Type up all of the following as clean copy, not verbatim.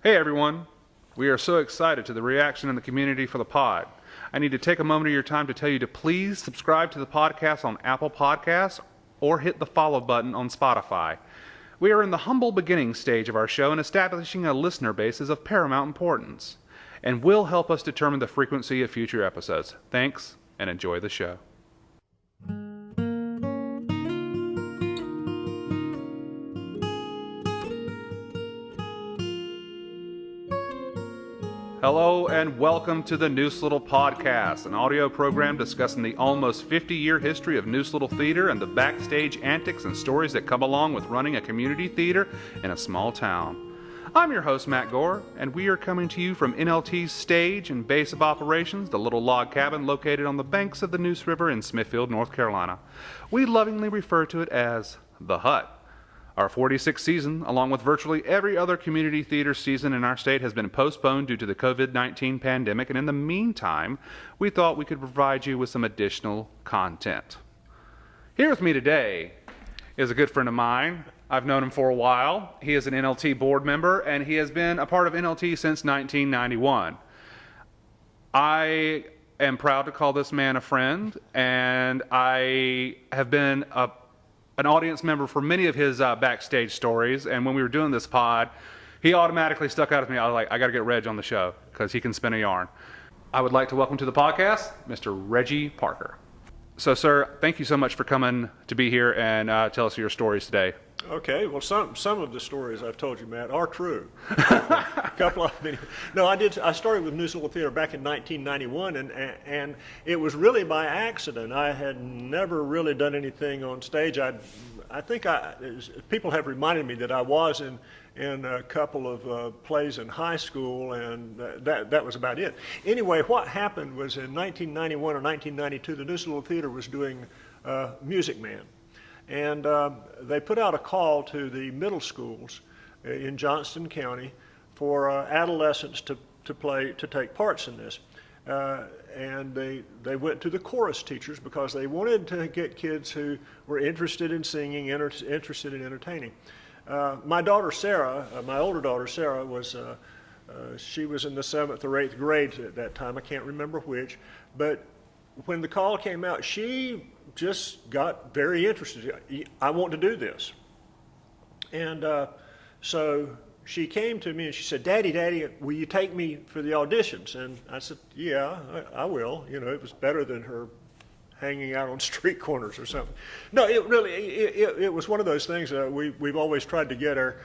Hey everyone, we are so excited to the reaction in the community for the pod. I need to take a moment of your time to tell you to please subscribe to the podcast on Apple Podcasts or hit the follow button on Spotify. We are in the humble beginning stage of our show and establishing a listener base is of paramount importance and will help us determine the frequency of future episodes. Thanks and enjoy the show. Hello and welcome to the Neuse Little Podcast, an audio program discussing the almost 50-year history of Neuse Little Theater and the backstage antics and stories that come along with running a community theater in a small town. I'm your host, Matt Gore, and we are coming to you from NLT's stage and base of operations, the little log cabin located on the banks of the Neuse River in Smithfield, North Carolina. We lovingly refer to it as the Hut. Our 46th season, along with virtually every other community theater season in our state, has been postponed due to the COVID-19 pandemic, and in the meantime, we thought we could provide you with some additional content. Here with me today is a good friend of mine. I've known him for a while. He is an NLT board member, and he has been a part of NLT since 1991. I am proud to call this man a friend, and I have been an audience member for many of his backstage stories, and when we were doing this pod, he automatically stuck out at me. I was like, I got to get Reg on the show because he can spin a yarn. I would like to welcome to the podcast Mr. Reggie Parker. So, sir, thank you so much for coming to be here and tell us your stories today. Okay, well, some of the stories I've told you, Matt, are true. A couple of them. No, I started with Neuse Little Theater back in 1991, and it was really by accident. I had never really done anything on stage. I think people have reminded me that I was in a couple of plays in high school, and that was about it. Anyway, what happened was in 1991 or 1992, the Neuse Little Theater was doing Music Man. And they put out a call to the middle schools in Johnston County for adolescents to take parts in this. And they went to the chorus teachers because they wanted to get kids who were interested in singing, interested in entertaining. My daughter Sarah, my older daughter Sarah, she was in the 7th or 8th grade at that time. I can't remember which, but when the call came out, she just got very interested. I want to do this. And so she came to me and she said, Daddy, will you take me for the auditions? And I said, yeah, I will. You know, it was better than her hanging out on street corners or something. No, it was one of those things we've always tried to get our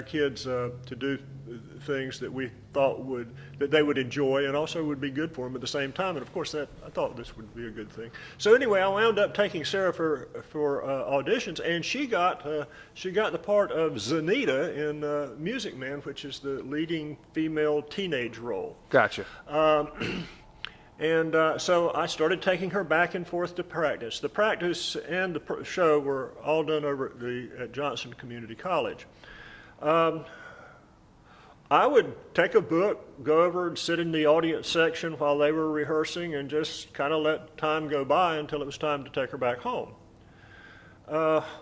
kids to do things that we thought that they would enjoy and also would be good for them at the same time. And of course, I thought this would be a good thing. So anyway, I wound up taking Sarah for auditions, and she got the part of Zanita in Music Man, which is the leading female teenage role. Gotcha. And so I started taking her back and forth to practice. The practice and the show were all done over at Johnson Community College. I would take a book, go over and sit in the audience section while they were rehearsing and just kind of let time go by until it was time to take her back home.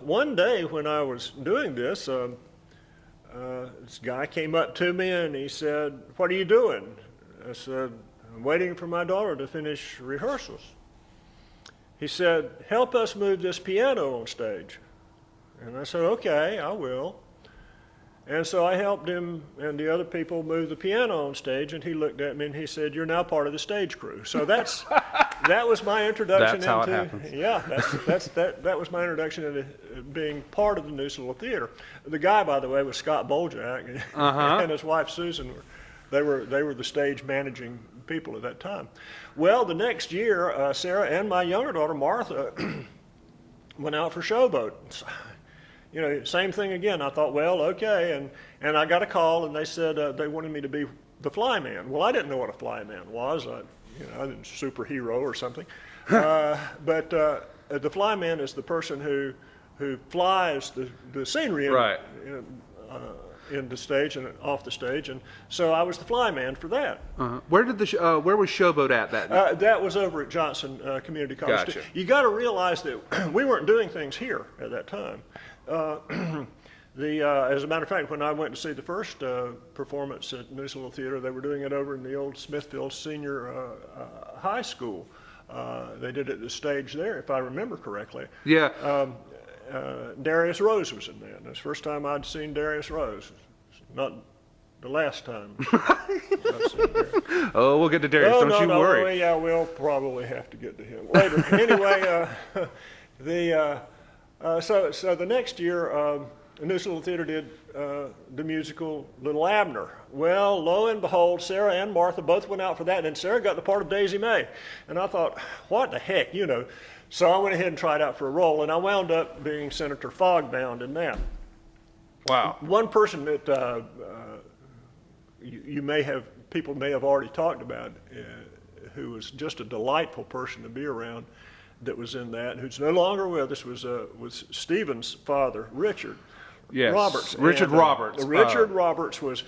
One day when I was doing this, this guy came up to me and he said, "What are you doing?" I said, "I'm waiting for my daughter to finish rehearsals." He said, "Help us move this piano on stage." And I said, "Okay, I will." And so I helped him and the other people move the piano on stage, and he looked at me and he said, "You're now part of the stage crew." So that was my introduction. That's how it happens. Yeah, that was my introduction into being part of the Neuse Little Theater. The guy, by the way, was Scott Boljak, and his wife Susan. They were the stage managing people at that time. Well, the next year, Sarah and my younger daughter Martha went out for Showboat. You know, same thing again. I thought, well, okay, and I got a call, and they said they wanted me to be the flyman. Well, I didn't know what a flyman was. I didn't superhero or something. But the flyman is the person who flies the scenery right. In the stage and off the stage, and so I was the flyman for that. Uh-huh. Where was Showboat at that night? That was over at Johnson Community College. Gotcha. You got to realize that we weren't doing things here at that time. As a matter of fact, when I went to see the first performance at Neuse Little Theater, they were doing it over in the old Smithfield Senior High School. They did it at the stage there, if I remember correctly. Yeah. Darius Rose was in that. And it's the first time I'd seen Darius Rose. Not the last time I've seen Darius. Oh, we'll get to Darius. Don't you worry. Well, yeah, we'll probably have to get to him later. Anyway, so the next year, Neuse Little Theater did the musical Little Abner. Well, lo and behold, Sarah and Martha both went out for that, and then Sarah got the part of Daisy May. And I thought, what the heck, you know. So I went ahead and tried out for a role, and I wound up being Senator Fogbound in that. Wow. One person that people may have already talked about, who was just a delightful person to be around, that was in that, who's no longer with us, was Stephen's father, Richard. Yes. Roberts. Richard Roberts. Richard Roberts was,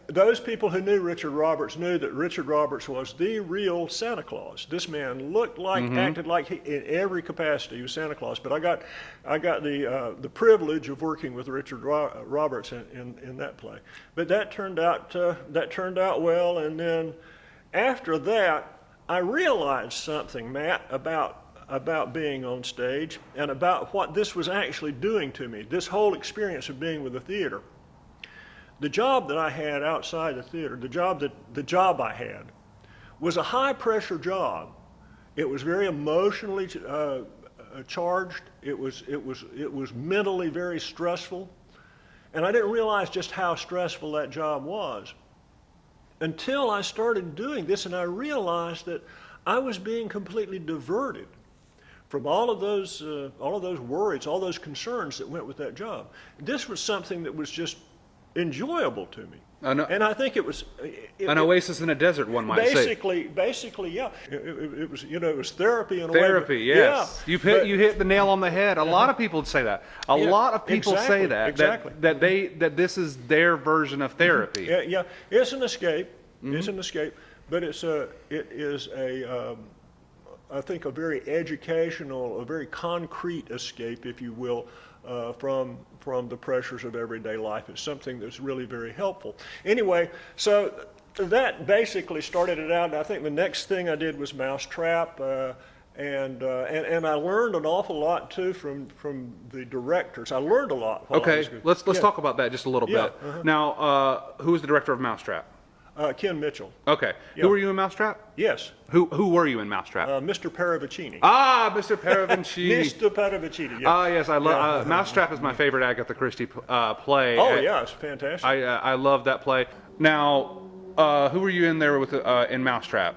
those people who knew Richard Roberts knew that Richard Roberts was the real Santa Claus. This man looked like, acted like in every capacity he was Santa Claus. But I got the privilege of working with Richard Roberts in that play. But that turned out well. And then after that, I realized something, Matt, about being on stage and about what this was actually doing to me, this whole experience of being with the theater. The job that I had outside the theater, the job I had, was a high-pressure job. It was very emotionally charged. It was mentally very stressful, and I didn't realize just how stressful that job was until I started doing this, and I realized that I was being completely diverted from all of those worries, all those concerns that went with that job. This was something that was just enjoyable to me. And I think it was an oasis in a desert, one might say. Basically, yeah. It was, it was therapy in a way. Therapy, yes. Yeah, you hit the nail on the head. A lot of people say that. A lot of people say that. Exactly. That this is their version of therapy. Yeah. It's an escape. It's an escape, but it is I think a very educational, a very concrete escape, if you will, from the pressures of everyday life. It's something that's really very helpful. Anyway, so that basically started it out. And I think the next thing I did was Mousetrap, and I learned an awful lot too from the directors. I learned a lot. Okay, let's talk about that just a little bit. Now, who was the director of Mousetrap? Ken Mitchell. Okay. Who were you in Mousetrap? Yes. Who were you in Mousetrap? Mr. Paravicini. Ah, Mr. Paravicini. Mr. Paravicini. Yeah. Ah, yes. I love Mousetrap is my favorite Agatha Christie play. Oh, yeah, it's fantastic. I love that play. Now, who were you in there with in Mousetrap?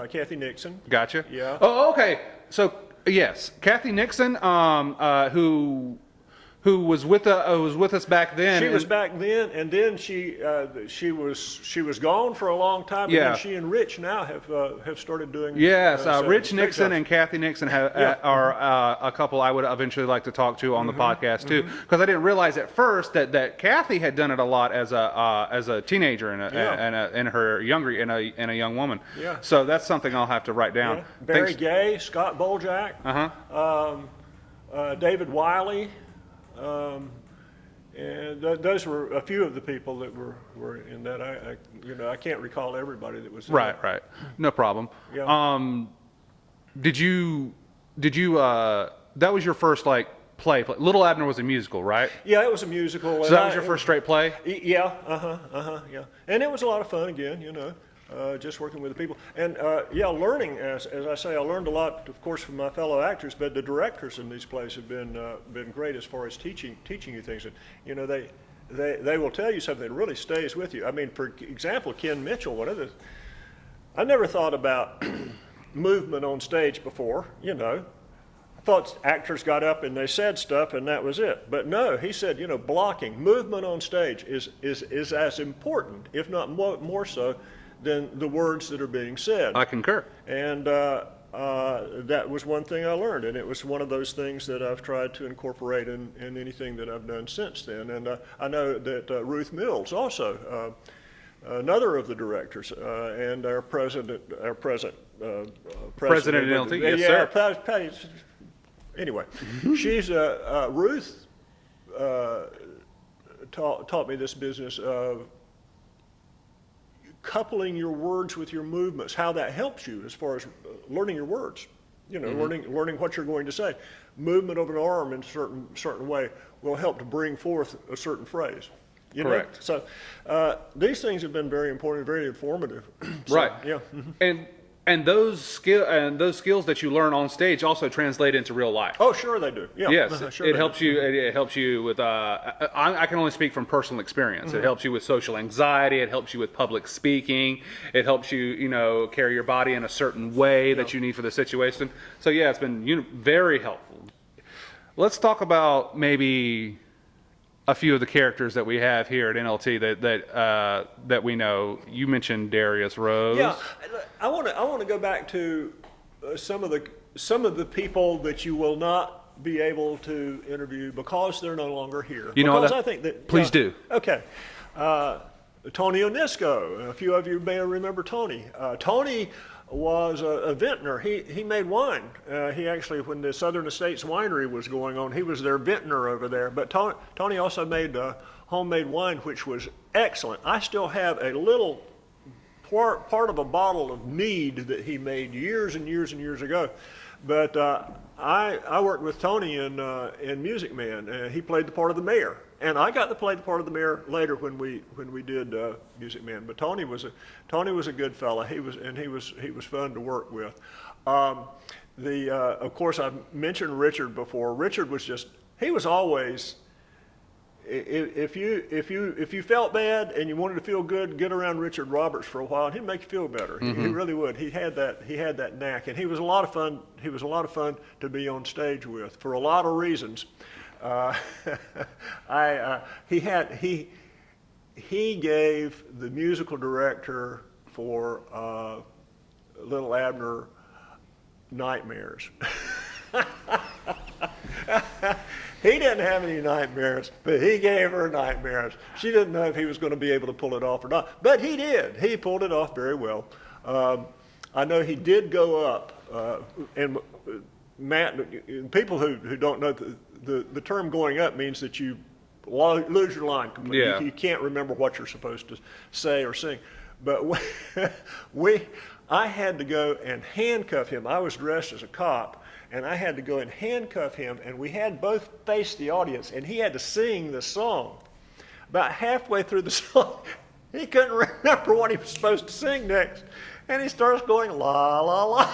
Kathy Nixon. Gotcha. Yeah. Oh, okay. So yes, Kathy Nixon, who was with us back then. She was back then, and then she was gone for a long time. Yeah. And then she and Rich now have started doing. Yes, Rich Nixon and Kathy Nixon are a couple I would eventually like to talk to on the podcast too, because I didn't realize at first that Kathy had done it a lot as a teenager and a young woman. Yeah. So that's something I'll have to write down. Yeah. Barry Gay, Scott Boljak, David Wiley. And those were a few of the people that were in that. I can't recall everybody that was in right. No problem. Yeah. Did you that was your first play? Little Abner was a musical, right? Yeah, it was a musical. So that was your first straight play? Yeah. Yeah. And it was a lot of fun again, just working with the people. And learning, as I say, I learned a lot, of course, from my fellow actors, but the directors in these plays have been great as far as teaching you things. And, they will tell you something that really stays with you. I mean, for example, Ken Mitchell, I never thought about movement on stage before, I thought actors got up and they said stuff and that was it. But no, he said, blocking, movement on stage is as important, if not more so, than the words that are being said. I concur. And that was one thing I learned, and it was one of those things that I've tried to incorporate in anything that I've done since then. And I know that Ruth Mills also, another of the directors, and our present President Nilty, yes, sir. Anyway, she's Ruth taught me this business of coupling your words with your movements, how that helps you as far as learning your words. You know, learning what you're going to say. Movement of an arm in a certain way will help to bring forth a certain phrase. You Correct. know? So these things have been very important, very informative. So, Right. Yeah. And those skills that you learn on stage also translate into real life. Oh, sure they do. Yeah. Yes, Sure it they helps do. you. It helps you with. I can only speak from personal experience. It helps you with social anxiety. It helps you with public speaking. It helps you, carry your body in a certain way that you need for the situation. So yeah, it's been very helpful. Let's talk about maybe a few of the characters that we have here at NLT that we know. You mentioned Darius Rose. Yeah, I want to go back to some of the people that you will not be able to interview because they're no longer here. Because I think that please do. Okay, Tony Onisco. A few of you may remember Tony. Tony was a vintner. He made wine. He actually, when the Southern Estates winery was going on, he was their vintner over there. But Tony also made homemade wine, which was excellent. I still have a little part of a bottle of mead that he made years and years and years ago. But I worked with Tony in Music Man. He played the part of the mayor, and I got to play the part of the mayor later when we did Music Man. But Tony was a good fella. He was fun to work with. Of course, I've mentioned Richard before. Richard he was always. If you felt bad and you wanted to feel good, get around Richard Roberts for a while, and he'd make you feel better. He really would. He had that knack, and he was a lot of fun. He was a lot of fun to be on stage with for a lot of reasons. He gave the musical director for Little Abner nightmares. He didn't have any nightmares, but he gave her nightmares. She didn't know if he was going to be able to pull it off or not, but he did. He pulled it off very well. I know he did go up, and Matt, people who don't know, the term going up means that you lose your line completely. Yeah. You can't remember what you're supposed to say or sing. But I had to go and handcuff him. I was dressed as a cop, and I had to go and handcuff him, and we had both face the audience, and he had to sing the song. About halfway through the song, he couldn't remember what he was supposed to sing next, and he starts going la la la.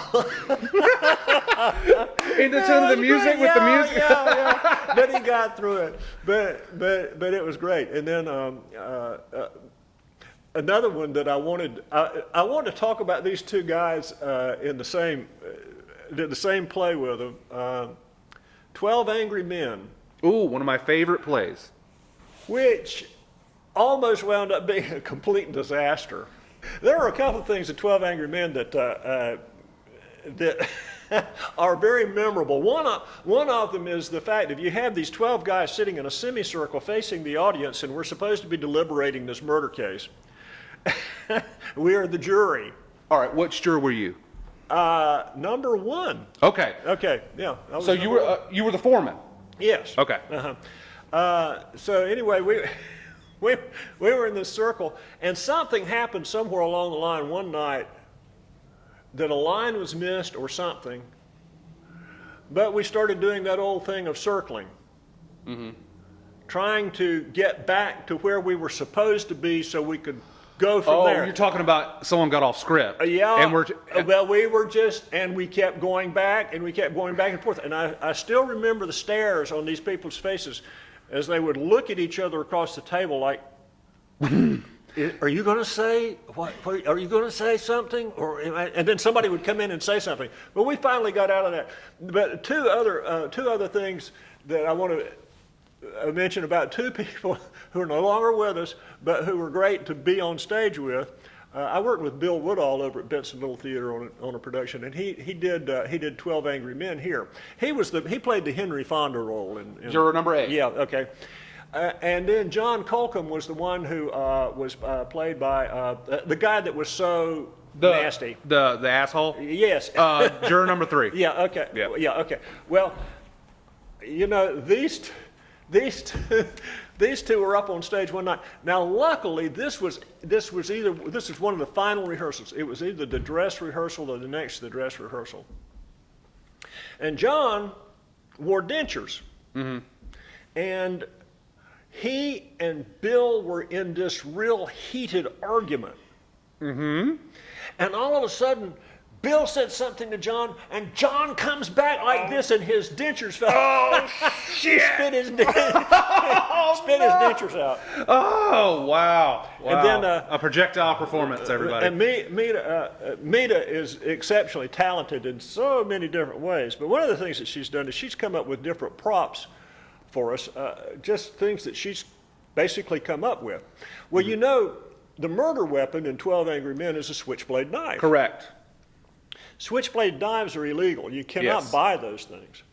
In the tune of the music, with the music. Yeah. But he got through it. But it was great. And then another one that I wanted to talk about these two guys in the same. Did the same play with them. 12 Angry Men. Ooh, one of my favorite plays. Which almost wound up being a complete disaster. There are a couple of things in 12 Angry Men that are very memorable. One of them is the fact that you have these 12 guys sitting in a semicircle facing the audience, and we're supposed to be deliberating this murder case. We are the jury. All right, which juror were you? Number one. Okay. Okay, yeah. So you were the foreman. Yes. Okay. So anyway, we were in this circle, and something happened somewhere along the line one night that a line was missed or something, but we started doing that old thing of circling, trying to get back to where we were supposed to be so we could go from there. Oh, you're talking about someone got off script. Yeah. And well, we kept going back, and we kept going back and forth. And I still remember the stares on these people's faces as they would look at each other across the table like, are you going to say, are you going to say something? And then somebody would come in and say something. But we finally got out of that. But two other things that I want to mention about two people who are no longer with us, but who were great to be on stage with. I worked with Bill Woodall over at Benson Little Theater on a production, and he did 12 Angry Men here. He played the Henry Fonda role in juror number 8. Yeah, okay. And then John Colcom was the one who was played by the guy that was so nasty. The asshole? Yes. Juror number 3. Yeah, okay. Yeah, okay. Well, you know, these two These two were up on stage one night. Now, luckily, this was one of the final rehearsals. It was either the dress rehearsal or the next to the dress rehearsal. And John wore dentures. Mm-hmm. And he and Bill were in this real heated argument. Mm-hmm. And all of a sudden, Bill said something to John, and John comes back like this, and his dentures fell. Oh, shit! Spit his dentures out. Oh, wow. And then a projectile performance, everybody. And Mita is exceptionally talented in so many different ways. But one of the things that she's done is she's come up with different props for us, just things that she's basically come up with. Well, you know, the murder weapon in 12 Angry Men is a switchblade knife. Correct. Switchblade knives are illegal. You cannot buy those things.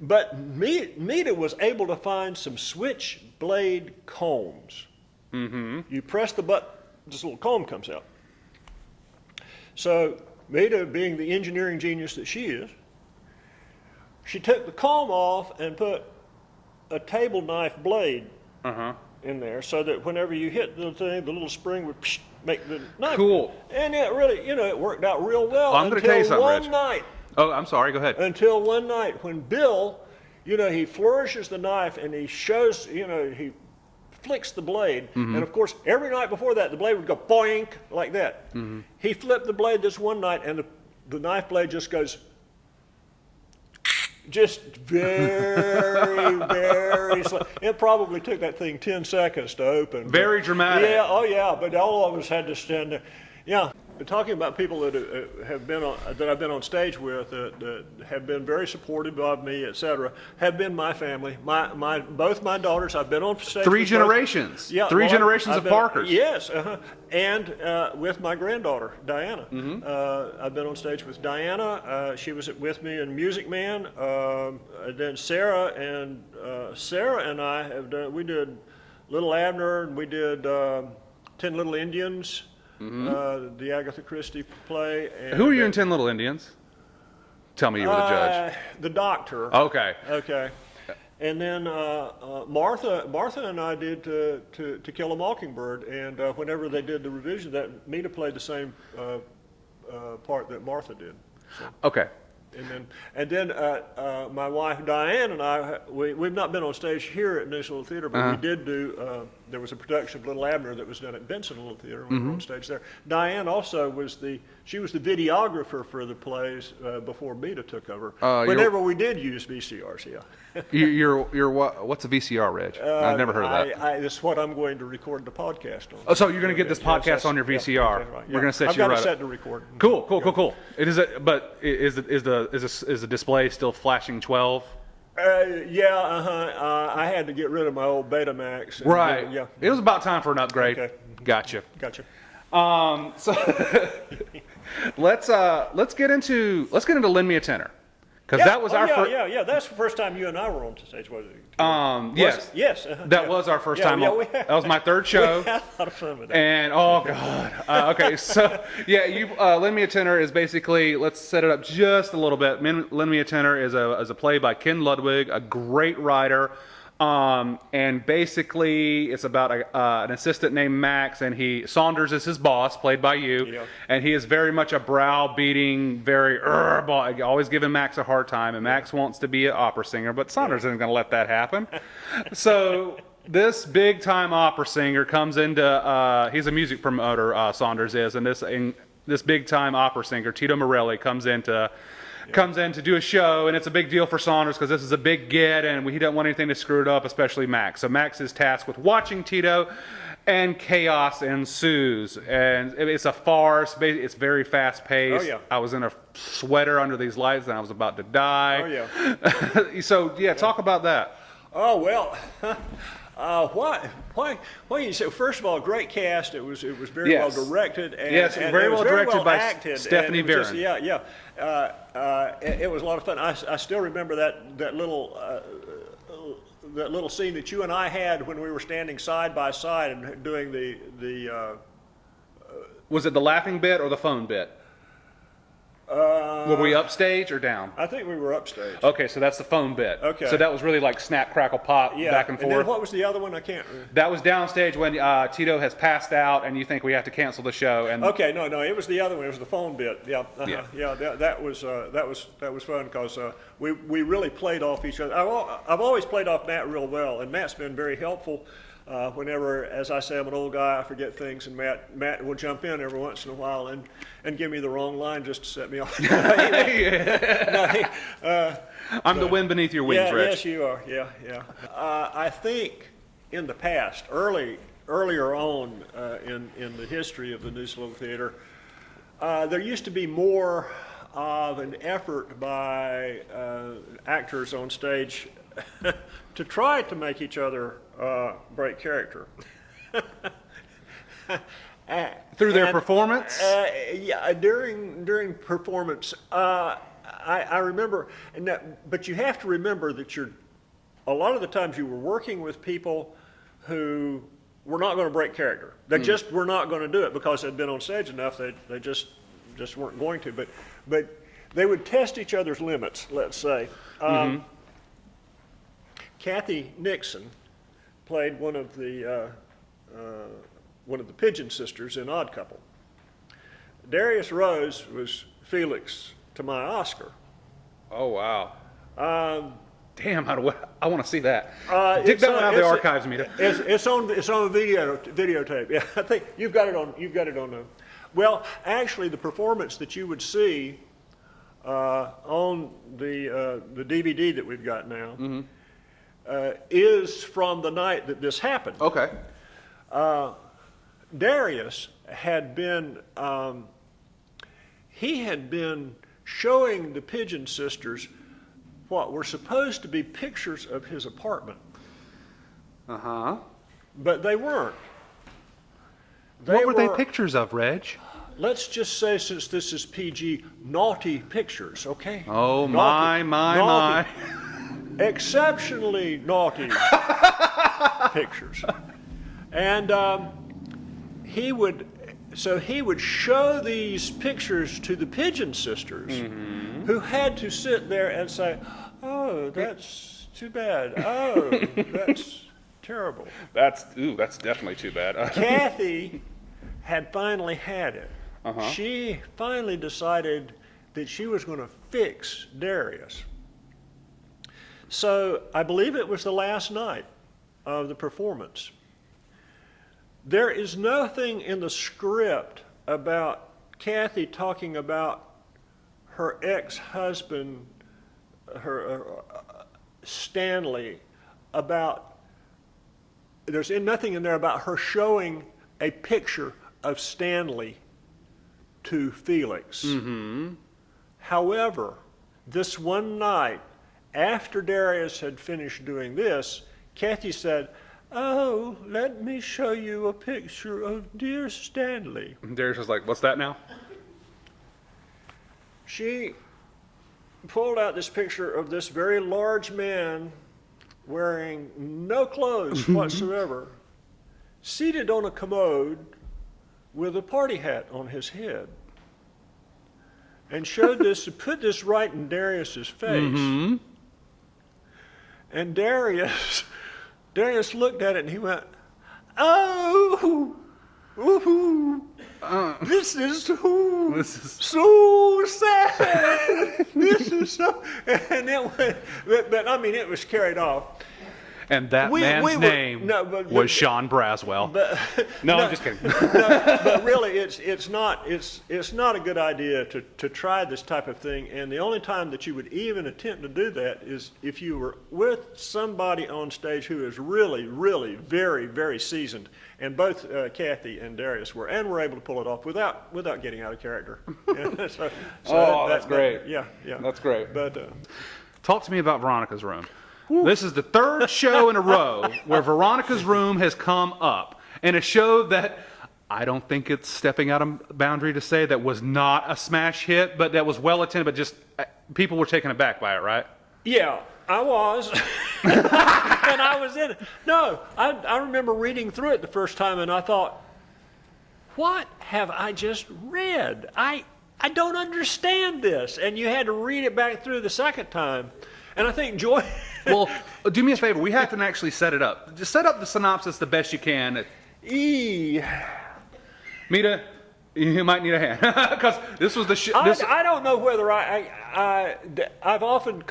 But Mita was able to find some switchblade combs. Mm-hmm. You press the button, this little comb comes out. So Mita, being the engineering genius that she is, she took the comb off and put a table knife blade in there, so that whenever you hit the thing, the little spring would make the knife. Cool. And it really, you know, it worked out real well. I'm going to tell you something, Reg. One night. Oh, I'm sorry. Go ahead. Until one night when Bill, you know, he flourishes the knife and he shows, you know, he flicks the blade. Mm-hmm. And of course, every night before that, the blade would go boink like that. Mm-hmm. He flipped the blade this one night, and the knife blade just goes, just very, very slow. It probably took that thing 10 seconds to open. Very dramatic. Yeah, oh yeah, but all of us had to stand there. Yeah, talking about people that have been on, that I've been on stage with, that have been very supportive of me, etc., have been my family. Both my daughters, I've been on stage. Three with generations. Both. Yeah, Three generations of Parkers. Yes, and with my granddaughter Diana. Mm-hmm. I've been on stage with Diana. She was with me in Music Man. Then Sarah and I have done. We did Little Abner, and we did 10 Little Indians. Mm-hmm. The Agatha Christie play. And who are you in 10 Little Indians? Tell me you were the judge. The doctor. Okay. Okay. And then Martha and I did To Kill a Mockingbird, and whenever they did the revision, that Mita played the same part that Martha did. So. Okay. And then my wife Diane and I, we've not been on stage here at Neuse Little Theater, but we did do. There was a production of Little Abner that was done at Benson Little Theater. We were on stage there. Diane also was the videographer for the plays before Mita took over. Whenever we did use VCRs, yeah. you're what's a VCR, Reg? I've never heard of that. It's what I'm going to record the podcast on. Oh, so you're going to get this podcast on your VCR? Yeah, right, yeah. We're going to set I've you got right it set up. to record. Cool. It is, but is the display still flashing 12? I had to get rid of my old Betamax. Right. Yeah. It was about time for an upgrade. Okay. Gotcha. So let's get into Lend Me a Tenor, because that was our first. Yeah. That's the first time you and I were on stage, was it? Yes. That was our first time. That was my third show. We had a lot of fun with that. And oh god. Okay, so yeah, you Lend Me a Tenor is basically, let's set it up just a little bit. Lend Me a Tenor is a play by Ken Ludwig, a great writer. And basically, it's about an assistant named Max, and Saunders is his boss, played by you, and he is very much a browbeating, very always giving Max a hard time, and Max wants to be an opera singer, but Saunders isn't going to let that happen. So this big-time opera singer comes into, he's a music promoter, Saunders is, and this big-time opera singer, Tito Morelli, comes in to do a show, and it's a big deal for Saunders because this is a big get, and he doesn't want anything to screw it up, especially Max. So Max is tasked with watching Tito, and chaos ensues. And it's a farce. It's very fast-paced. Oh, yeah. I was in a sweater under these lights, and I was about to die. Oh, yeah. So, talk about that. Oh, well... Why you say? First of all, great cast. It was very well directed. And, and very it was well very directed well by acted, Stephanie Viren. It was a lot of fun. I still remember that little scene that you and I had when we were standing side by side and doing the. Was it the laughing bit or the phone bit? Were we upstage or down? I think we were upstage. Okay, so that's the phone bit. Okay. So that was really like snap, crackle, pop, Yeah. back and forth. And then what was the other one? I can't remember. That was downstage when Tito has passed out and you think we have to cancel the show. And Okay, no, it was the other one. It was the phone bit. Yeah, Yeah. yeah. That was fun because we really played off each other. I've always played off Matt real well, and Matt's been very helpful. Whenever, as I say, I'm an old guy, I forget things, and Matt will jump in every once in a while and give me the wrong line just to set me off. I'm the wind beneath your wings, Reg. Yes, you are. Yeah. I think in the past, earlier on in the history of the Neuse Little Theater, there used to be more of an effort by actors on stage to try to make each other break character. Through their performance? Yeah, during performance. I remember, but you have to remember that a lot of the times you were working with people who were not going to break character. They just were not going to do it because they'd been on stage enough. They just weren't going to. But they would test each other's limits. Let's say. Kathy Nixon played one of the Pigeon sisters in Odd Couple. Darius Rose was Felix to my Oscar. Oh, wow. Damn, I want to see that. Dig that one out of the archives, Mita. It's on a videotape. Yeah, I think you've got it on. Well, actually, the performance that you would see on the DVD that we've got now is from the night that this happened. Okay. Darius had been showing the Pigeon sisters what were supposed to be pictures of his apartment. But they weren't. What were they pictures of, Reg? Let's just say, since this is PG, naughty pictures, okay? Oh, naughty, my. Exceptionally naughty pictures. And he would show these pictures to the Pigeon sisters, who had to sit there and say, "Oh, that's too bad. Oh, that's terrible." That's definitely too bad. Kathy had finally had it. She finally decided that she was going to fix Darius. So I believe it was the last night of the performance. There is nothing in the script about Kathy talking about her ex-husband, her Stanley, there's nothing in there about her showing a picture of Stanley to Felix. However, this one night, after Darius had finished doing this, Kathy said, "Oh, let me show you a picture of dear Stanley." Darius was like, "What's that now?" She pulled out this picture of this very large man wearing no clothes whatsoever, seated on a commode with a party hat on his head, and showed this, put this right in Darius's face. And Darius looked at it and he went, "Oh, ooh, this is so sad. This is so," and it went, but I mean, it was carried off. And that man's name was Sean Braswell. No, I'm just kidding. But really, it's not a good idea to try this type of thing. And the only time that you would even attempt to do that is if you were with somebody on stage who is really, really very, very seasoned. And both Kathy and Darius were able to pull it off without getting out of character. That's great. Yeah. That's great. But talk to me about Veronica's Room. This is the third show in a row where Veronica's Room has come up, and a show that I don't think it's stepping out of boundary to say that was not a smash hit, but that was well attended, but just people were taken aback by it, right? Yeah, I was. And I was in it. No, I remember reading through it the first time, and I thought, what have I just read? I I don't understand this. And you had to read it back through the second time. And I think Joy... Well, do me a favor. We have to actually set it up. Just set up the synopsis the best you can. Mita, you might need a hand. Because this was the... I don't know whether I've often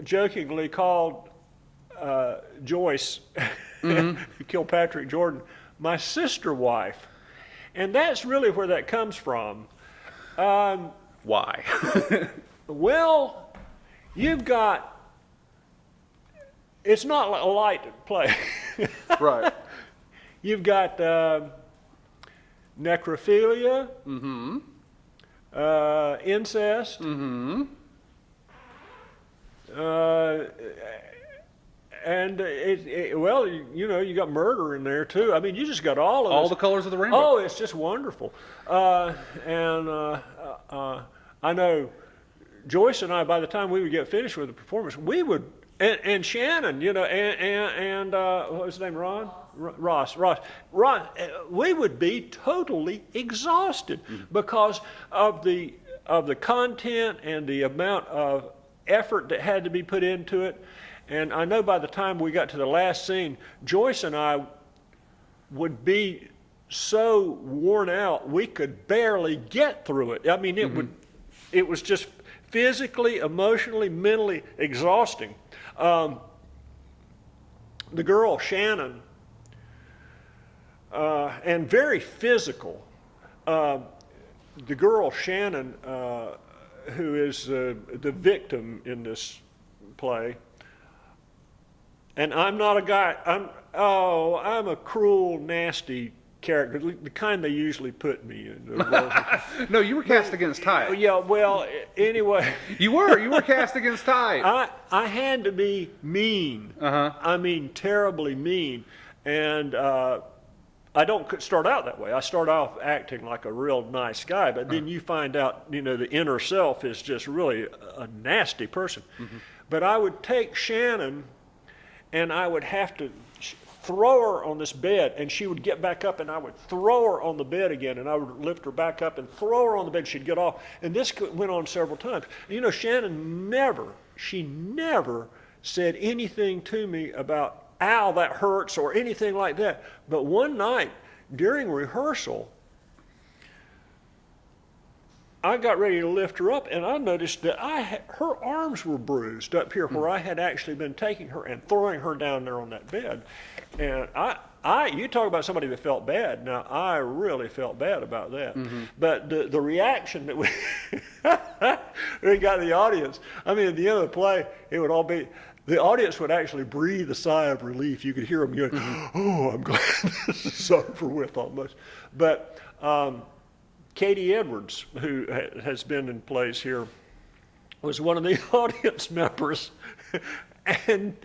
jokingly called Joyce, Kilpatrick Jordan, my sister wife. And that's really where that comes from. Why? Well, you've got, it's not a light play. Right. You've got necrophilia, incest, and well, you know, you got murder in there too. I mean, you just got all the colors of the rainbow. Oh, it's just wonderful. I know Joyce and I, by the time we would get finished with the performance, we would, and Shannon, you know, and what was his name, Ross, we would be totally exhausted because of the content and the amount of effort that had to be put into it. And I know by the time we got to the last scene, Joyce and I would be so worn out we could barely get through it. I mean, it was just physically, emotionally, mentally exhausting. The girl Shannon, and very physical. The girl Shannon, who is the victim in this play. And I'm not a guy, I'm a cruel, nasty character, the kind they usually put me in. No, you were cast against type. Yeah, well, anyway. You were cast against type. I had to be mean. I mean, terribly mean. And I don't start out that way. I start off acting like a real nice guy, but then you find out, you know, the inner self is just really a nasty person. But I would take Shannon and I would have to throw her on this bed, and she would get back up, and I would throw her on the bed again, and I would lift her back up and throw her on the bed. She'd get off, and this went on several times. You know, Shannon never said anything to me about, ow, that hurts, or anything like that. But one night during rehearsal, I got ready to lift her up, and I noticed that her arms were bruised up here where I had actually been taking her and throwing her down there on that bed. And you talk about somebody that felt bad. Now, I really felt bad about that. But the reaction that we got in the audience, I mean, at the end of the play, it would all be, the audience would actually breathe a sigh of relief. You could hear them going, oh, I'm glad this is over with almost. But Katie Edwards, who has been in plays here, was one of the audience members. And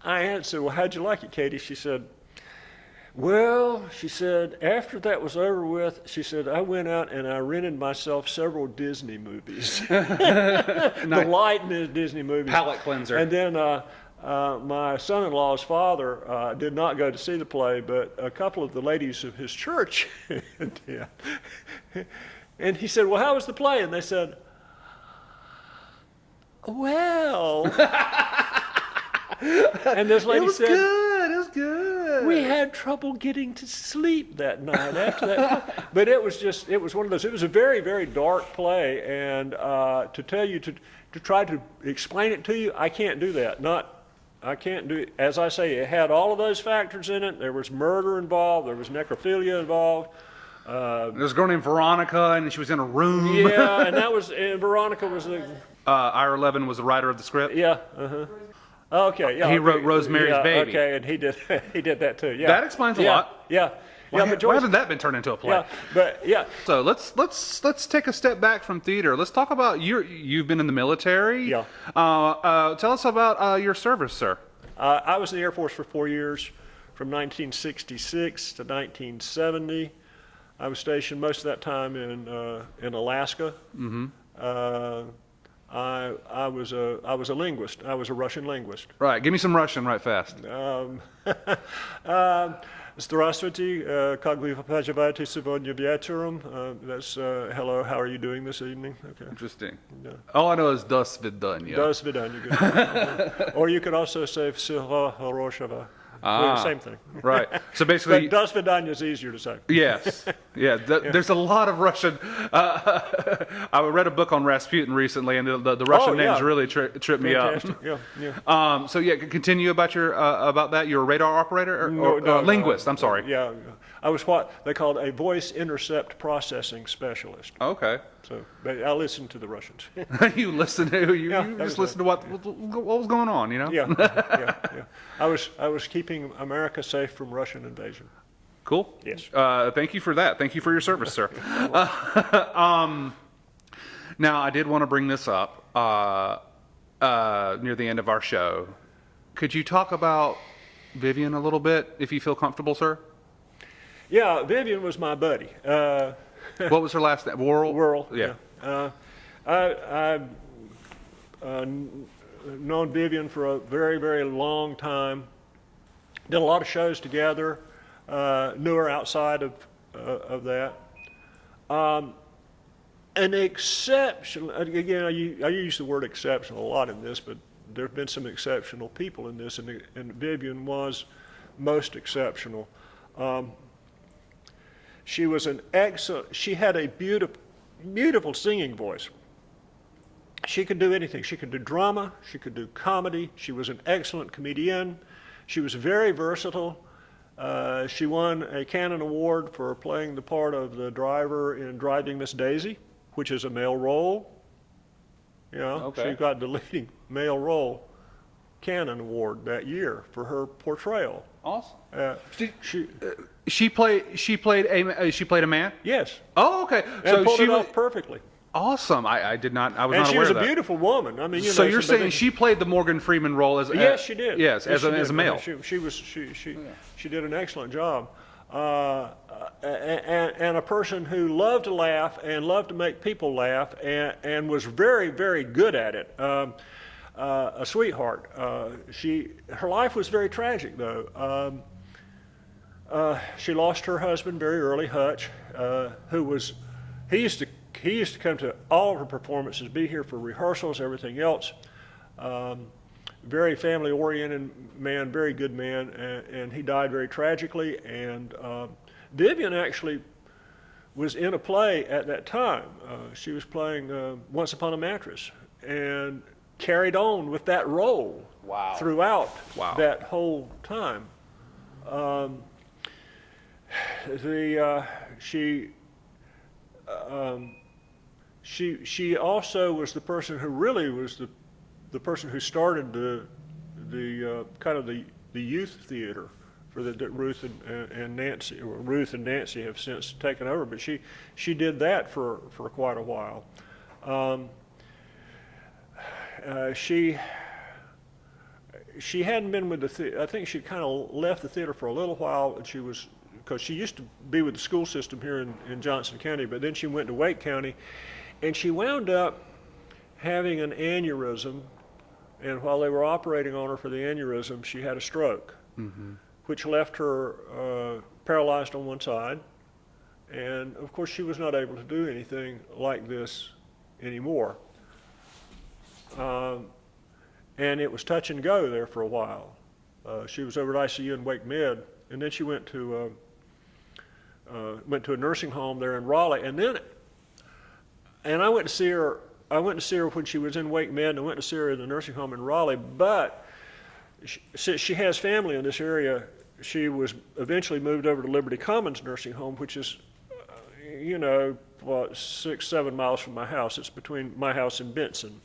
I said, well, how'd you like it, Katie? She said, well, she said, after that was over with, she said, I went out and I rented myself several Disney movies. The light Disney movies. Palate cleanser. And then my son-in-law's father did not go to see the play, but a couple of the ladies of his church did. And he said, well, how was the play? And they said, well. And this lady said, it was good. We had trouble getting to sleep that night after that. But it was one of those, it was a very, very dark play. And to tell you, to try to explain it to you, I can't do that. I can't do it. As I say, it had all of those factors in it. There was murder involved. There was necrophilia involved. There was a girl named Veronica, and she was in a room. Yeah, and Veronica was the... Ira Levin was the writer of the script. Yeah, Okay, yeah. He wrote Rosemary's Baby. Okay, and he did that too, yeah. That explains a lot. Yeah. Why hasn't that been turned into a play? Yeah, but yeah. So let's take a step back from theater. Let's talk about you've been in the military. Yeah. Tell us about your service, sir. I was in the Air Force for 4 years, from 1966 to 1970. I was stationed most of that time in Alaska. I was a linguist. I was a Russian linguist. Right. Give me some Russian right fast. Здравствуйте, как вы поживаете сегодня вечером? That's hello, how are you doing this evening? Okay. Interesting. Yeah. All I know is до свидания. До свидания. Good. Or you could also say всего хорошего. Same thing. Right. So basically, But до свидания is easier to say. yes, yeah. There's a lot of Russian. I read a book on Rasputin recently, and the Russian names really tripped me up. Fantastic. Yeah. So yeah, continue about your about that. You're a radar operator or linguist. I'm sorry. Yeah. I was what they called a voice intercept processing specialist. Okay. So but I listened to the Russians. You listen to you just listen to what was going on, you know? Yeah. I was keeping America safe from Russian invasion. Cool. Yes. Thank you for that. Thank you for your service, sir. Now, I did want to bring this up near the end of our show. Could you talk about Vivian a little bit, if you feel comfortable, sir? Yeah, Vivian was my buddy. What was her last name? Whirl. Yeah. I've known Vivian for a very, very long time. Did a lot of shows together. Knew her outside of that. An exceptional, again, I use the word exceptional a lot in this, but there have been some exceptional people in this, and Vivian was most exceptional. She was an excellent, she had a beautiful singing voice. She could do anything. She could do drama, she could do comedy, she was an excellent comedian, she was very versatile. She won a Cannon Award for playing the part of the driver in Driving Miss Daisy, which is a male role. You know, okay. She got the leading male role Cannon Award that year for her portrayal. Awesome. She played a man. yes, Oh, okay. and pulled it off perfectly. Awesome. I did not. I was And not she aware was of a that. beautiful woman. I mean, you So know, you're saying she played the Morgan Freeman role as? Yes, she did. Yes, as a male. She did an excellent job, and a person who loved to laugh and loved to make people laugh, and was very, very good at it. A sweetheart. Her life was very tragic, though. She lost her husband very early, Hutch, who was he used to come to all of her performances, be here for rehearsals, everything else. Very family-oriented man, very good man, and he died very tragically. And Vivian actually was in a play at that time. She was playing Once Upon a Mattress, and carried on with that role throughout that whole time. She also was the person who really was the person who started the kind of the youth theater for that Ruth and Nancy have since taken over, but she did that for quite a while. She hadn't been with the theater. I think she kind of left the theater for a little while, and because she used to be with the school system here in Johnson County, but then she went to Wake County, and she wound up having an aneurysm, and while they were operating on her for the aneurysm, she had a stroke, which left her paralyzed on one side, and of course she was not able to do anything like this anymore. And it was touch and go there for a while. She was over at ICU in Wake Med, and then she went to a nursing home there in Raleigh, and I went to see her. I went to see her when she was in Wake Med, and I went to see her in the nursing home in Raleigh. But since she has family in this area, she was eventually moved over to Liberty Commons Nursing Home, which is, 6-7 miles from my house. It's between my house and Benson,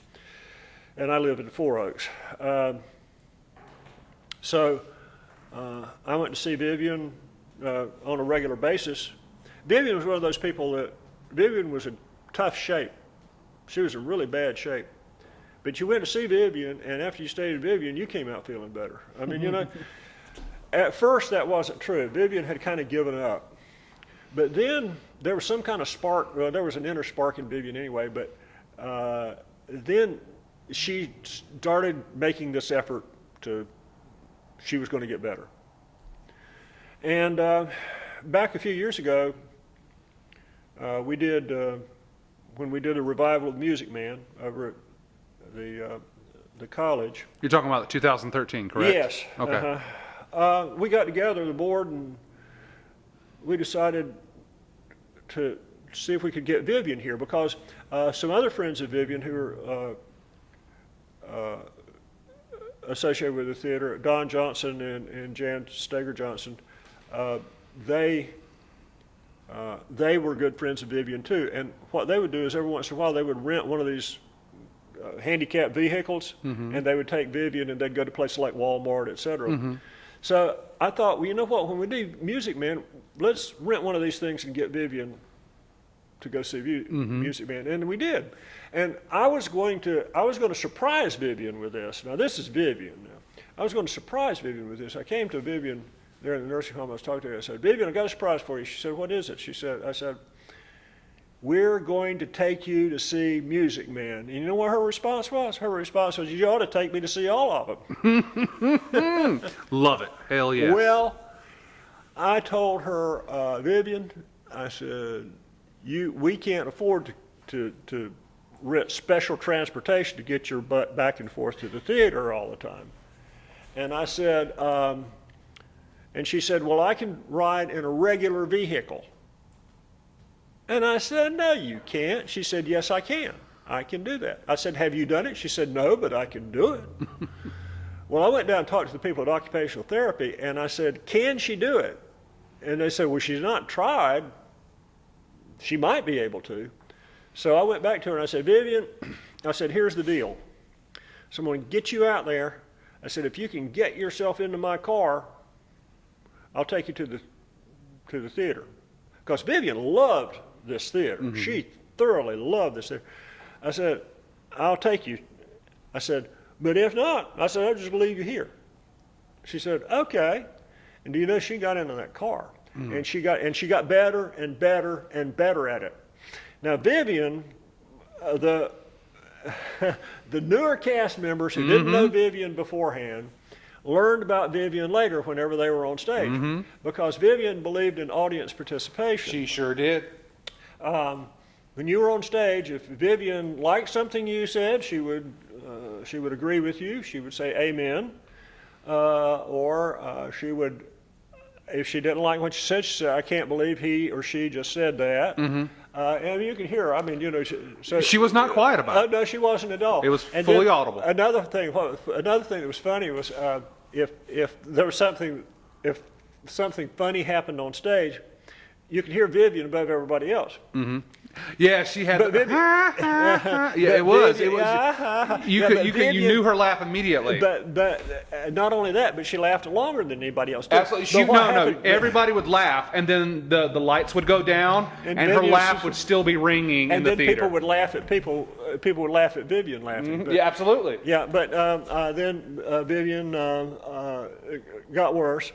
and I live in Four Oaks. So I went to see Vivian on a regular basis. Vivian was one of those people Vivian was in tough shape. She was in really bad shape. But you went to see Vivian, and after you stayed with Vivian, you came out feeling better. I mean, at first that wasn't true. Vivian had kind of given up. But then there was some kind of spark. Well, there was an inner spark in Vivian anyway, but then she started making this effort she was going to get better. And back a few years ago, we did, when we did a revival of Music Man over at the college. You're talking about 2013, correct? Yes. Okay. We got together, the board, and we decided to see if we could get Vivian here, because some other friends of Vivian who are associated with the theater, Don Johnson and Jan Steger Johnson, they were good friends of Vivian too. And what they would do is every once in a while they would rent one of these handicapped vehicles, and they would take Vivian and they'd go to places like Walmart, etc. So I thought, well, you know what, when we do Music Man, let's rent one of these things and get Vivian to go see Music Man, and we did. And I was going to surprise Vivian with this. Now this is Vivian. Now I was going to surprise Vivian with this. I came to Vivian there in the nursing home I was talking to her. I said, Vivian, I got a surprise for you. She said, what is it? I said, we're going to take you to see Music Man. And you know what her response was? Her response was, you ought to take me to see all of them. Love it. Hell yeah. Well, I told her, Vivian, I said, we can't afford to rent special transportation to get your butt back and forth to the theater all the time. And I said, and she said, well, I can ride in a regular vehicle. And I said, no, you can't. She said, yes, I can. I can do that. I said, have you done it? She said, no, but I can do it. Well, I went down and talked to the people at occupational therapy, and I said, can she do it? And they said, well, she's not tried. She might be able to. So I went back to her and I said, Vivian, I said, here's the deal. So I'm going to get you out there. I said, if you can get yourself into my car, I'll take you to the theater. Because Vivian loved this theater. She thoroughly loved this theater. I said, I'll take you. I said, but if not, I said, I'll just leave you here. She said, okay. And do you know, she got into that car. And she got better and better and better at it. Now Vivian, the newer cast members who didn't know Vivian beforehand learned about Vivian later whenever they were on stage, because Vivian believed in audience participation. She sure did. When you were on stage, if Vivian liked something you said, she would agree with you. She would say amen, or she would, if she didn't like what you said, she said, I can't believe he or she just said that. And you can hear her. I mean, you know, she was not quiet about it. No, she wasn't at all. It was and fully audible. Another thing that was funny was if there was something funny happened on stage, you could hear Vivian above everybody else. Yeah, she had. Yeah, it was. You knew her laugh immediately. But not only that, but she laughed longer than anybody else did. Absolutely. Everybody would laugh, and then the lights would go down, and her laugh would still be ringing in the theater. And then people would laugh at people would laugh at Vivian laughing. But, yeah, absolutely. Yeah, but then Vivian got worse.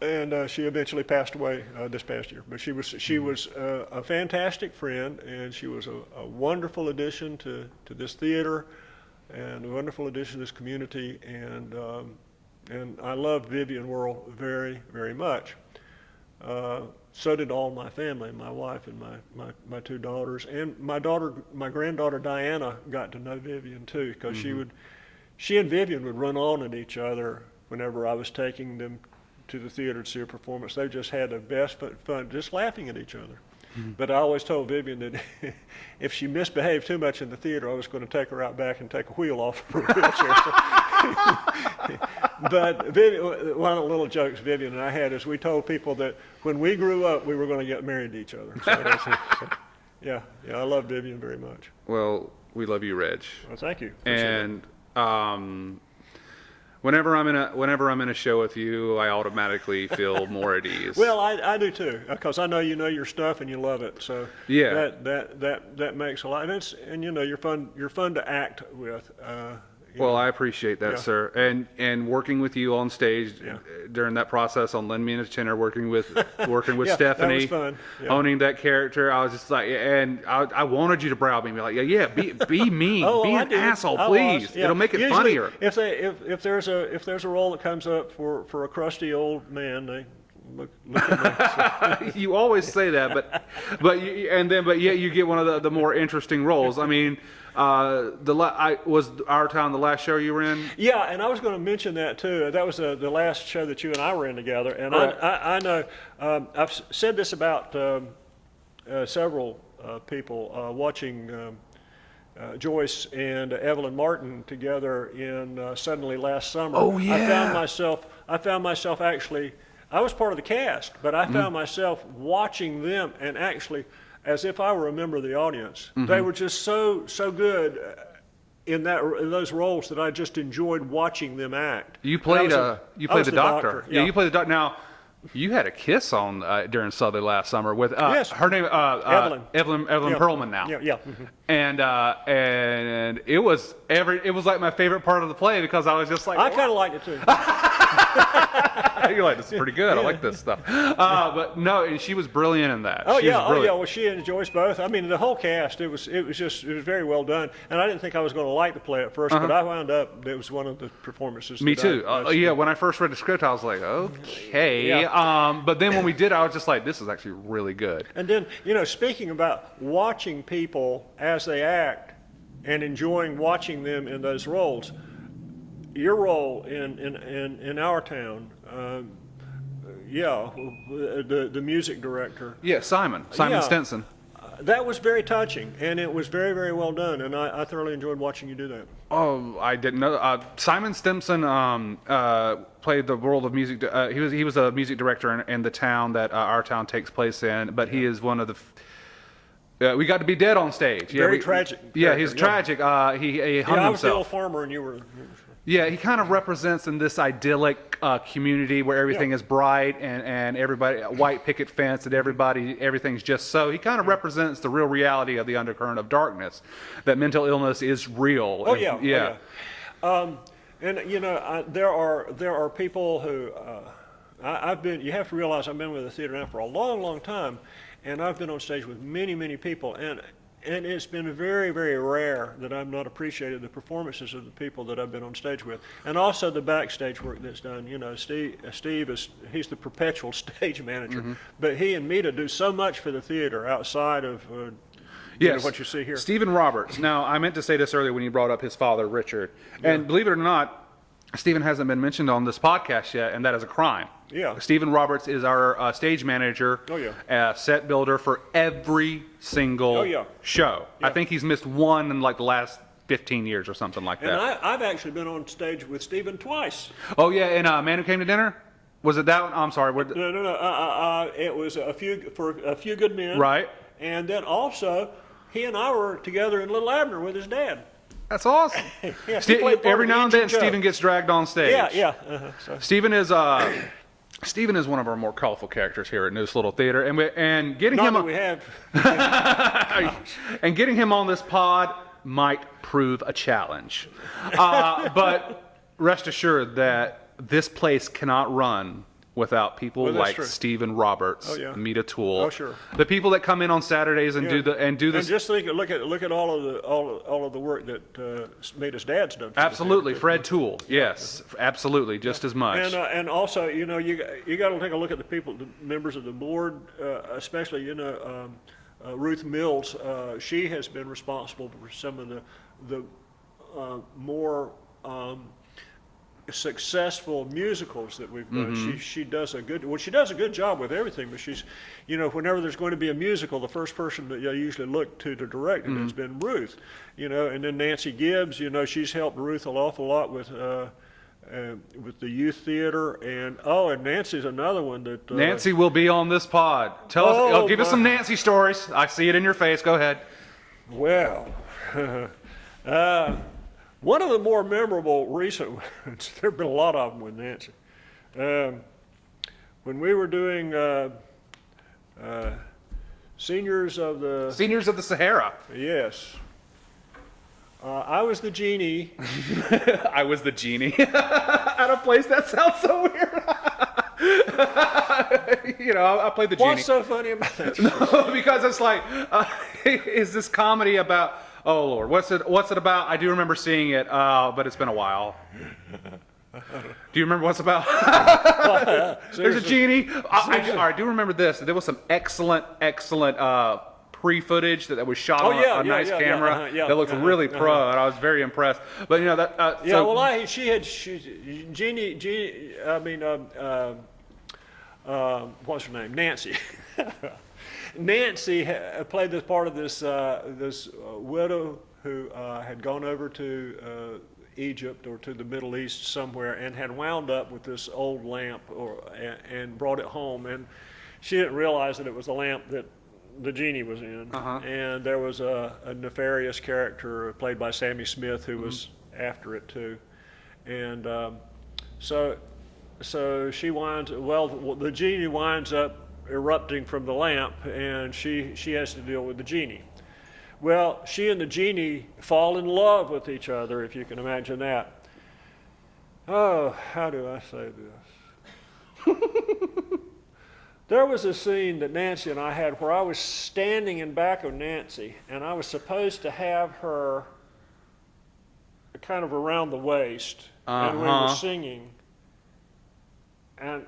And she eventually passed away this past year. But she was a fantastic friend, and she was a wonderful addition to this theater, and a wonderful addition to this community. And I loved Vivian Worrell very, very much. So did all my family, my wife and my two daughters, and my granddaughter Diana got to know Vivian too, because she and Vivian would run on at each other whenever I was taking them to the theater to see a performance. They just had the best fun just laughing at each other. But I always told Vivian that if she misbehaved too much in the theater, I was going to take her out back and take a wheel off of her wheelchair. But Vivian, one of the little jokes Vivian and I had is we told people that when we grew up, we were going to get married to each other. Yeah, I love Vivian very much. Well, we love you, Reg. Well, thank you. And whenever I'm in a show with you, I automatically feel more at ease. Well, I do too, because I know you know your stuff and you love it. So yeah, that makes a lot. And you know, you're fun to act with. Well, I appreciate that, sir. And working with you on stage during that process on Lend Me a Tenor, working with Stephanie, that was fun. owning that character, I was just like, and I wanted you to browbeat me, like, be mean, be an asshole, please. It'll make it Usually, funnier. If there's a role that comes up for a crusty old man, they look at me. You always say that, but yet you get one of the more interesting roles. I mean. Was Our Town the last show you were in? Yeah, and I was going to mention that too. That was the last show that you and I were in together. And I know I've said this about several people watching Joyce and Evelyn Martin together in Suddenly Last Summer. Oh yeah. I found myself actually. I was part of the cast, but I found myself watching them and actually. As if I were a member of the audience. They were just so good in those roles that I just enjoyed watching them act. You played the doctor. Yeah, you played the doctor. Now, you had a kiss on during Southern Last Summer with her name Evelyn Perlman now. Yeah. And it was like my favorite part of the play because I was just like I kind of liked it too. You're like, this is pretty good. I like this stuff. But no, she was brilliant in that. Oh yeah. Well, she and Joyce both. I mean, the whole cast. It was very well done. And I didn't think I was going to like the play at first, but I wound up. It was one of the performances. Me too. When I first read the script, I was like, okay. Yeah. But then when we did, I was just like, this is actually really good. And then, speaking about watching people as they act and enjoying watching them in those roles, your role in Our Town, the music director. Yeah, Simon Stinson. That was very touching, and it was very, very well done, and I thoroughly enjoyed watching you do that. Oh, I didn't know. Simon Stinson played the role of music. He was a music director in the town that Our Town takes place in, but he is one of the. We got to be dead on stage. Very tragic. Yeah, he's tragic. He hung himself. I was the old farmer, and you were. Yeah, he kind of represents in this idyllic community where everything is bright and everybody, a white picket fence and everything's just so. He kind of represents the real reality of the undercurrent of darkness, that mental illness is real. Oh yeah. And there are people who I've been. You have to realize I've been with the theater now for a long, long time, and I've been on stage with many, many people and it's been very, very rare that I've not appreciated the performances of the people that I've been on stage with, and also the backstage work that's done. Steve he's the perpetual stage manager, but he and Mita do so much for the theater outside of what you see here. Stephen Roberts. Now, I meant to say this earlier when you brought up his father, Richard, and believe it or not, Stephen hasn't been mentioned on this podcast yet, and that is a crime. Yeah. Stephen Roberts is our stage manager, set builder for every single show. Yeah. I think he's missed one in like the last 15 years or something like that. And I've actually been on stage with Stephen twice. Oh yeah, in Man Who Came to Dinner? Was it that one? I'm sorry. No. It was a few good men. Right. And then also, he and I were together in Little Abner with his dad. That's awesome. Every now and then, Stephen gets dragged on stage. Yeah. Stephen is one of our more colorful characters here at Neuse Little Theater, and getting him and getting him on this pod might prove a challenge. But rest assured that this place cannot run without people like Stephen Roberts, Mita Toole, the people that come in on Saturdays and do this. And just look at all of the work that Mita's dad's done. Absolutely, Fred Toole. Yes, absolutely, just as much. And also, you got to take a look at the members of the board, especially Ruth Mills. She has been responsible for some of the more successful musicals that we've done. She does a good job with everything, but she's, whenever there's going to be a musical, the first person that I usually look to direct it has been Ruth, and then Nancy Gibbs, she's helped Ruth an awful lot with the youth theater, and Nancy's another one that Nancy will be on this pod. Give us some Nancy stories. I see it in your face. Go ahead. Well, one of the more memorable recent ones, there have been a lot of them with Nancy. When we were doing Seniors of the Sahara. Yes. I was the genie. I was the genie at a place. That sounds so weird. I played the genie. What's so funny about that? No, because it's like, is this comedy about? Oh Lord, what's it about? I do remember seeing it, but it's been a while. Do you remember what's about? There's a genie. I do remember this. There was some excellent pre-footage that was shot on a nice camera that looked really pro, and I was very impressed. But that. What's her name? Nancy. Nancy played this part of this widow who had gone over to Egypt or to the Middle East somewhere and had wound up with this old lamp and brought it home, and she didn't realize that it was the lamp that the genie was in. And there was a nefarious character played by Sammy Smith who was after it too, and so the genie winds up erupting from the lamp, and she has to deal with the genie. Well, she and the genie fall in love with each other, if you can imagine that. Oh, how do I say this? There was a scene that Nancy and I had where I was standing in back of Nancy, and I was supposed to have her kind of around the waist, and we were singing. And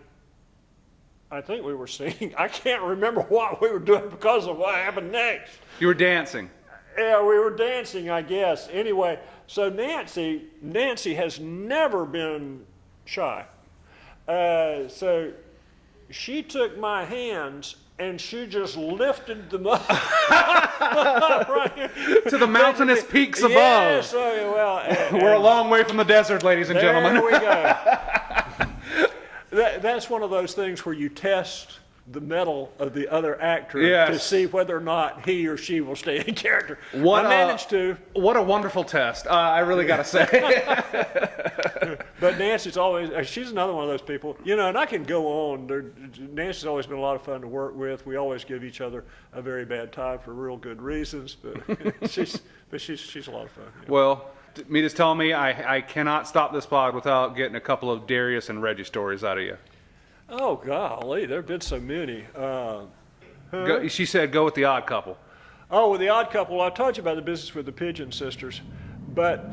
I think we were singing. I can't remember what we were doing because of what happened next. You were dancing. Yeah, we were dancing, I guess. Anyway, so Nancy has never been shy. So she took my hands and she just lifted them up right to the mountainous peaks above. Yes, well, we're a long way from the desert, ladies and gentlemen. There we go. That's one of those things where you test the mettle of the other actor to see whether or not he or she will stay in character. I managed to. What a wonderful test. I really got to say. But Nancy's always, she's another one of those people, and I can go on. Nancy's always been a lot of fun to work with. We always give each other a very bad time for real good reasons, but she's a lot of fun. Well, Mita's telling me I cannot stop this pod without getting a couple of Darius and Reggie stories out of you. Oh, golly, there have been so many. She said go with the Odd Couple. Oh, with the Odd Couple, well, I told you about the business with the Pigeon Sisters. But,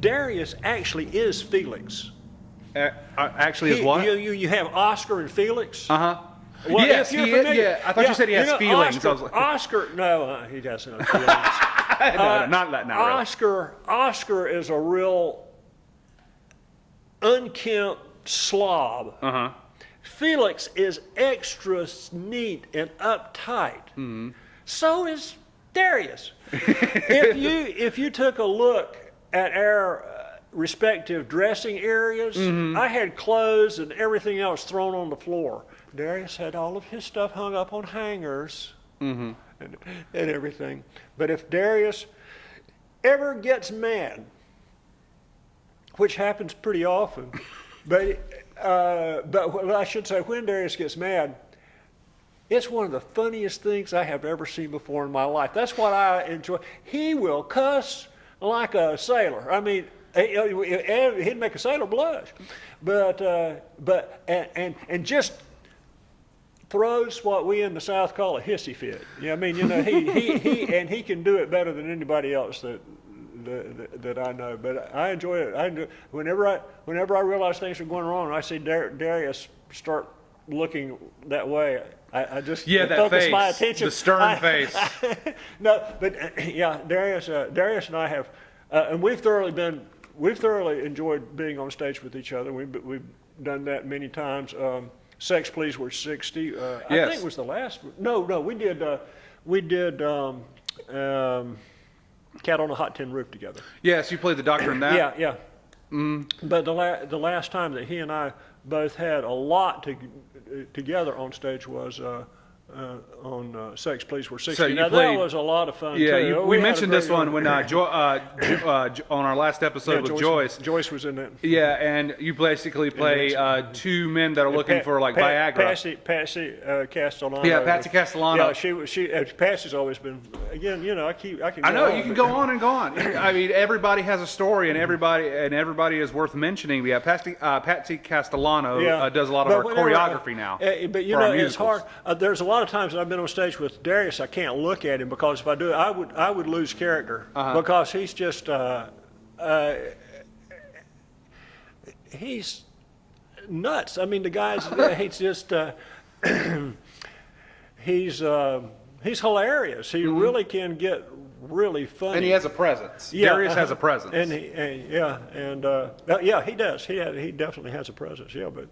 Darius actually is Felix. Actually is what? You have Oscar and Felix. Uh-huh. Well, yes, I thought you said he has feelings. Oscar, no, he doesn't have feelings. Not that now. Oscar is a real unkempt slob. Felix is extra neat and uptight. So is Darius. If you took a look at our respective dressing areas, I had clothes and everything else thrown on the floor. Darius had all of his stuff hung up on hangers and everything. But if Darius ever gets mad, which happens pretty often, but I should say when Darius gets mad, it's one of the funniest things I have ever seen before in my life. That's what I enjoy. He will cuss like a sailor. I mean, he'd make a sailor blush, but just throws what we in the South call a hissy fit. Yeah, I mean, he can do it better than anybody else that I know. But I enjoy it. Whenever I realize things are going wrong, and I see Darius start looking that way, I just focus my attention. The stern face. No, but Darius and I have, and we've thoroughly enjoyed being on stage with each other. We've done that many times. Sex Please We're 60. Yes. I think it was the last. No, we did Cat on a Hot Tin Roof together. Yes, you played the doctor in that. Yeah. But the last time that he and I both had a lot together on stage was Sex Please We're 60. So you now played, that was a lot of fun. Yeah, too. we mentioned this one when on our last episode with Joyce. Joyce was in it. Yeah, and you basically play two men that are looking for like Viagra. Patsy Castellano. Yeah, Patsy Castellano. Yeah, Patsy's always been. Again, you know, I can. I know you can go on and go on. I mean, everybody has a story, and everybody is worth mentioning. Yeah, Patsy Castellano does a lot of our choreography now. But you know, it's hard. There's a lot of times that I've been on stage with Darius, I can't look at him because if I do, I would lose character because he's just he's nuts. I mean, the guy's he's just he's hilarious. He really can get really funny. And he has a presence. Yeah, Darius has a presence. And he does. He definitely has a presence. Yeah, but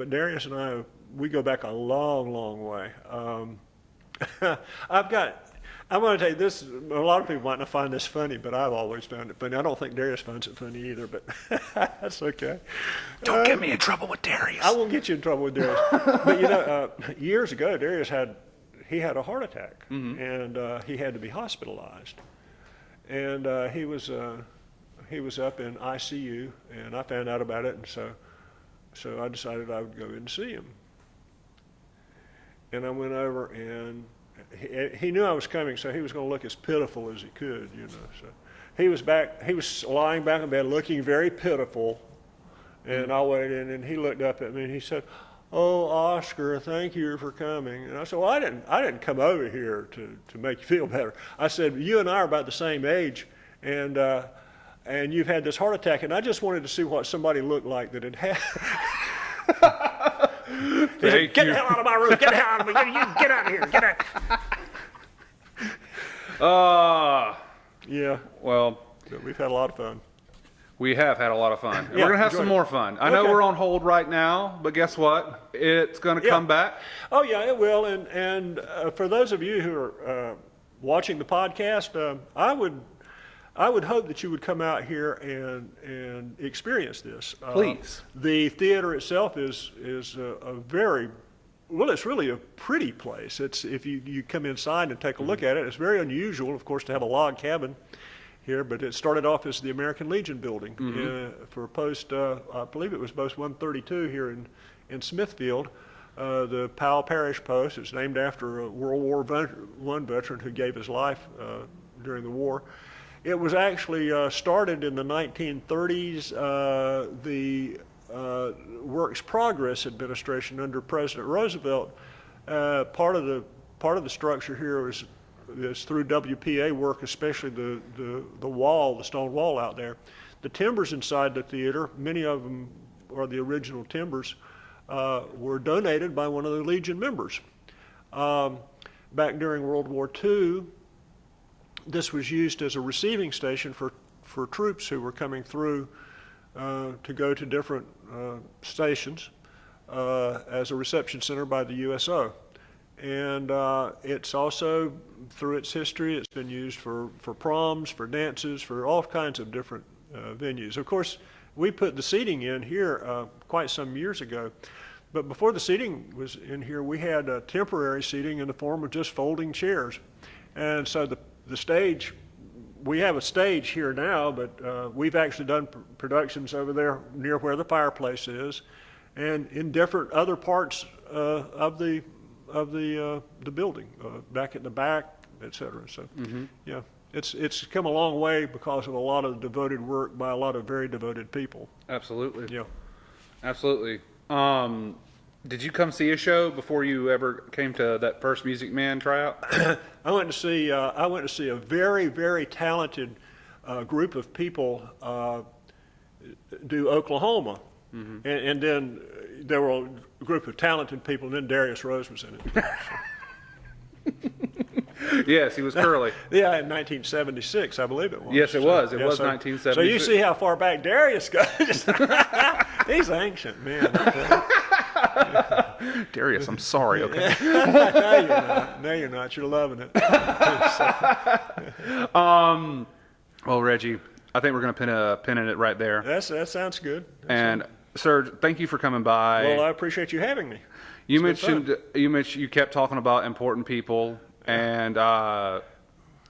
Darius and I, we go back a long, long way. I'm going to tell you this, a lot of people might not find this funny, but I've always found it funny. I don't think Darius finds it funny either, but that's okay. Don't get me in trouble with Darius. I won't get you in trouble with Darius. But you know, years ago, Darius had a heart attack, and he had to be hospitalized. And he was up in ICU, and I found out about it, and so I decided I would go in and see him. And I went over, and he knew I was coming, so he was going to look as pitiful as he could, you know. So he was lying back in bed looking very pitiful, and I went in, and he looked up at me, and he said, "Oh, Oscar, thank you for coming." And I said, "Well, I didn't come over here to make you feel better." I said, "You and I are about the same age, and you've had this heart attack, and I just wanted to see what somebody looked like that had had." He said, "Get the hell out of my room! Get the hell out of me! You get out of here! Get out!" Yeah. Well, we've had a lot of fun. We have had a lot of fun. And we're going to have some more fun. I know we're on hold right now, but guess what? It's going to come back. Oh, yeah, it will. And for those of you who are watching the podcast, I would hope that you would come out here and experience this. Please. The theater itself is a very, well, it's really a pretty place. It's if you come inside and take a look at it, it's very unusual, of course, to have a log cabin here, but it started off as the American Legion building for post, I believe it was post 132 here in Smithfield. The Powell Parish Post. It's named after a World War I veteran who gave his life during the war. It was actually started in the 1930s. The Works Progress Administration under President Roosevelt. Part of the structure here is through WPA work, especially the wall, the stone wall out there. The timbers inside the theater, many of them are the original timbers, were donated by one of the Legion members. Back during World War II, this was used as a receiving station for troops who were coming through to go to different stations as a reception center by the USO. And it's also, through its history, it's been used for proms, for dances, for all kinds of different venues. Of course, we put the seating in here quite some years ago. But before the seating was in here, we had temporary seating in the form of just folding chairs. And so the stage, we have a stage here now, but we've actually done productions over there near where the fireplace is, and in different other parts of the building, back at the back, etc. So, yeah, it's come a long way because of a lot of devoted work by a lot of very devoted people. Absolutely. Yeah. Absolutely. Did you come see a show before you ever came to that first Music Man tryout? I went to see a very, very talented group of people do Oklahoma, and then there were a group of talented people, and then Darius Rose was in it. Yes, he was curly. Yeah, in 1976, I believe it was. Yes, it was. It was 1976. So you see how far back Darius goes. He's ancient, man. Darius, I'm sorry, okay? No, you're not. No, you're not. You're loving it. Well, Reggie, I think we're going to pin a pin in it right there. That sounds good. Sir, thank you for coming by. Well, I appreciate you having me. You mentioned you kept talking about important people, and on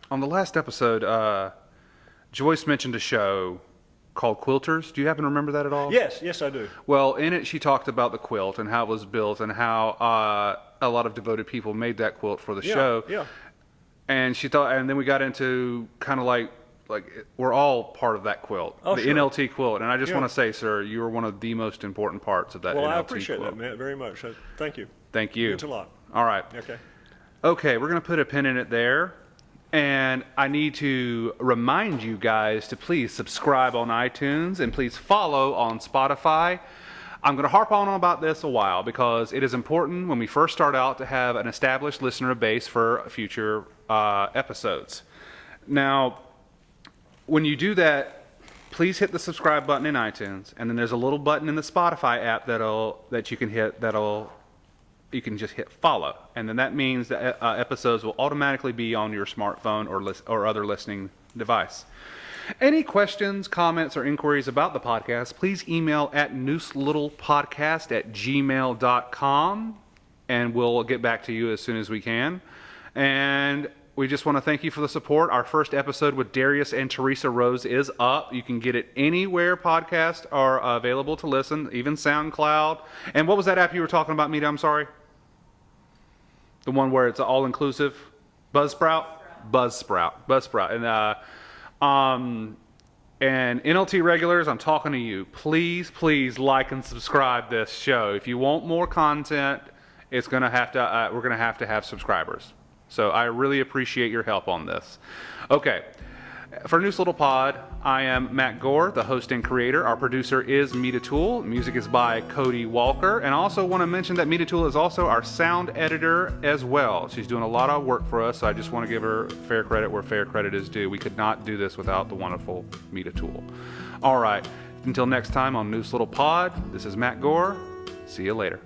the last episode, Joyce mentioned a show called Quilters. Do you happen to remember that at all? Yes, I do. Well, in it, she talked about the quilt and how it was built and how a lot of devoted people made that quilt for the show. Yeah. And she thought, and then we got into kind of like we're all part of that quilt, the sure. NLT quilt. And I just want to say, sir, you are one of the most important parts of that NLT quilt. Well, I appreciate that, Matt, very much. Thank you. Thank you. Means a lot. All right. Okay, we're going to put a pin in it there. And I need to remind you guys to please subscribe on iTunes and please follow on Spotify. I'm going to harp on about this a while because it is important when we first start out to have an established listener base for future episodes. Now, when you do that, please hit the subscribe button in iTunes, and then there's a little button in the Spotify app that you can hit you can just hit follow, and then that means that episodes will automatically be on your smartphone or other listening device. Any questions, comments, or inquiries about the podcast, please email at nooselittlepodcast@gmail.com, and we'll get back to you as soon as we can. And we just want to thank you for the support. Our first episode with Darius and Teresa Rose is up. You can get it anywhere podcasts are available to listen, even SoundCloud. And what was that app you were talking about, Mita? I'm sorry. The one where it's all-inclusive? Buzzsprout. And NLT regulars, I'm talking to you. Please like and subscribe this show. If you want more content, we're going to have to have subscribers. So I really appreciate your help on this. Okay. For Neuse Little Pod, I am Matt Gore, the host and creator. Our producer is Mita Toole. Music is by Cody Walker. And I also want to mention that Mita Toole is also our sound editor as well. She's doing a lot of work for us, so I just want to give her fair credit where fair credit is due. We could not do this without the wonderful Mita Toole. All right. Until next time on Neuse Little Pod, this is Matt Gore. See you later.